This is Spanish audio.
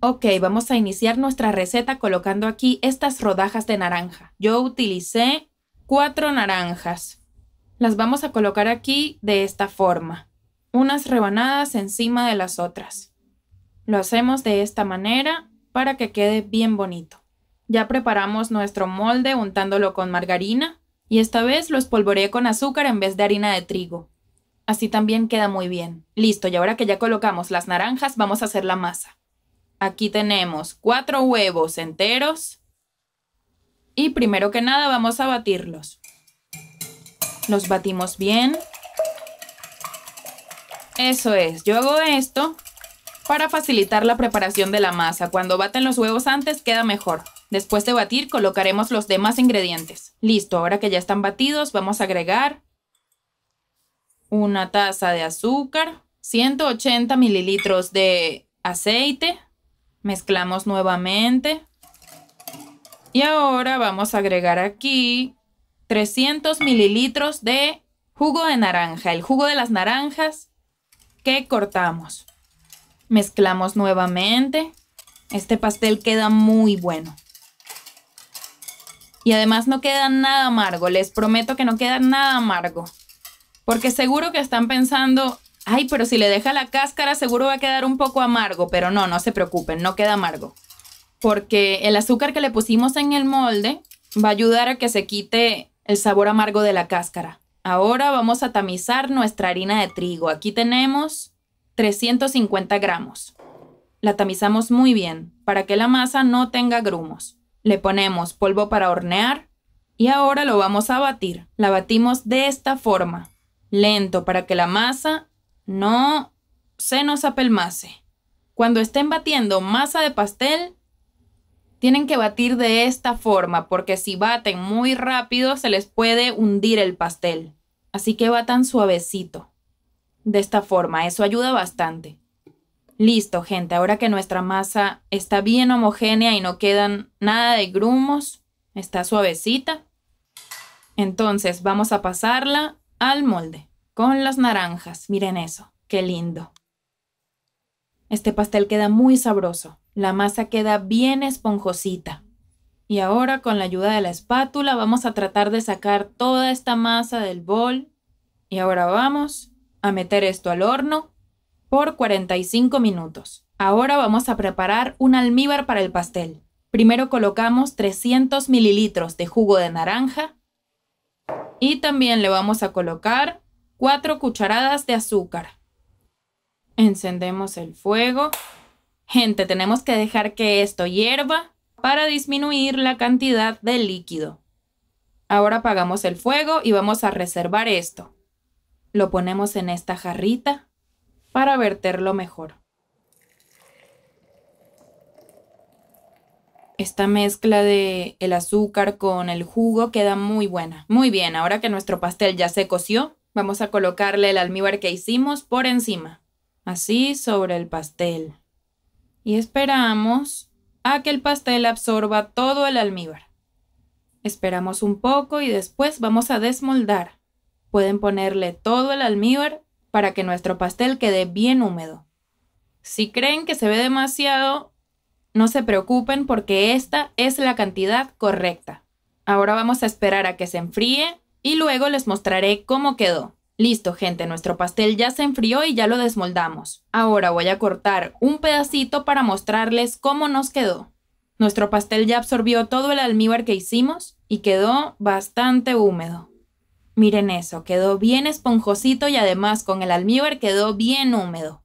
Ok, vamos a iniciar nuestra receta colocando aquí estas rodajas de naranja. Yo utilicé 4 naranjas. Las vamos a colocar aquí de esta forma, unas rebanadas encima de las otras. Lo hacemos de esta manera para que quede bien bonito. Ya preparamos nuestro molde untándolo con margarina y esta vez lo espolvoreé con azúcar en vez de harina de trigo. Así también queda muy bien. Listo, y ahora que ya colocamos las naranjas, vamos a hacer la masa. Aquí tenemos 4 huevos enteros y primero que nada vamos a batirlos. Los batimos bien. Eso es, yo hago esto para facilitar la preparación de la masa. Cuando baten los huevos antes queda mejor. Después de batir colocaremos los demás ingredientes. Listo, ahora que ya están batidos vamos a agregar una taza de azúcar, 180 mililitros de aceite. Mezclamos nuevamente. Y ahora vamos a agregar aquí 300 mililitros de jugo de naranja, el jugo de las naranjas que cortamos. Mezclamos nuevamente. Este pastel queda muy bueno. Y además no queda nada amargo, les prometo que no queda nada amargo. Porque seguro que están pensando, ay, pero si le deja la cáscara seguro va a quedar un poco amargo, pero no, no se preocupen, no queda amargo. Porque el azúcar que le pusimos en el molde va a ayudar a que se quite el sabor amargo de la cáscara. Ahora vamos a tamizar nuestra harina de trigo. Aquí tenemos 350 gramos. La tamizamos muy bien para que la masa no tenga grumos. Le ponemos polvo para hornear y ahora lo vamos a batir. La batimos de esta forma, lento para que la masa no se nos apelmace. Cuando estén batiendo masa de pastel, tienen que batir de esta forma porque si baten muy rápido se les puede hundir el pastel. Así que batan suavecito. De esta forma, eso ayuda bastante. Listo, gente, ahora que nuestra masa está bien homogénea y no quedan nada de grumos, está suavecita, entonces vamos a pasarla al molde con las naranjas. Miren eso, qué lindo. Este pastel queda muy sabroso, la masa queda bien esponjosita. Y ahora con la ayuda de la espátula vamos a tratar de sacar toda esta masa del bol. Y ahora vamos a meter esto al horno por 45 minutos. Ahora vamos a preparar un almíbar para el pastel. Primero colocamos 300 mililitros de jugo de naranja y también le vamos a colocar 4 cucharadas de azúcar. Encendemos el fuego. Gente, tenemos que dejar que esto hierva para disminuir la cantidad de líquido. Ahora apagamos el fuego y vamos a reservar esto. Lo ponemos en esta jarrita para verterlo mejor. Esta mezcla de el azúcar con el jugo queda muy buena. Muy bien, ahora que nuestro pastel ya se coció, vamos a colocarle el almíbar que hicimos por encima. Así sobre el pastel. Y esperamos a que el pastel absorba todo el almíbar. Esperamos un poco y después vamos a desmoldar. Pueden ponerle todo el almíbar para que nuestro pastel quede bien húmedo. Si creen que se ve demasiado, no se preocupen porque esta es la cantidad correcta. Ahora vamos a esperar a que se enfríe y luego les mostraré cómo quedó. Listo, gente, nuestro pastel ya se enfrió y ya lo desmoldamos. Ahora voy a cortar un pedacito para mostrarles cómo nos quedó. Nuestro pastel ya absorbió todo el almíbar que hicimos y quedó bastante húmedo. Miren eso, quedó bien esponjosito y además con el almíbar quedó bien húmedo.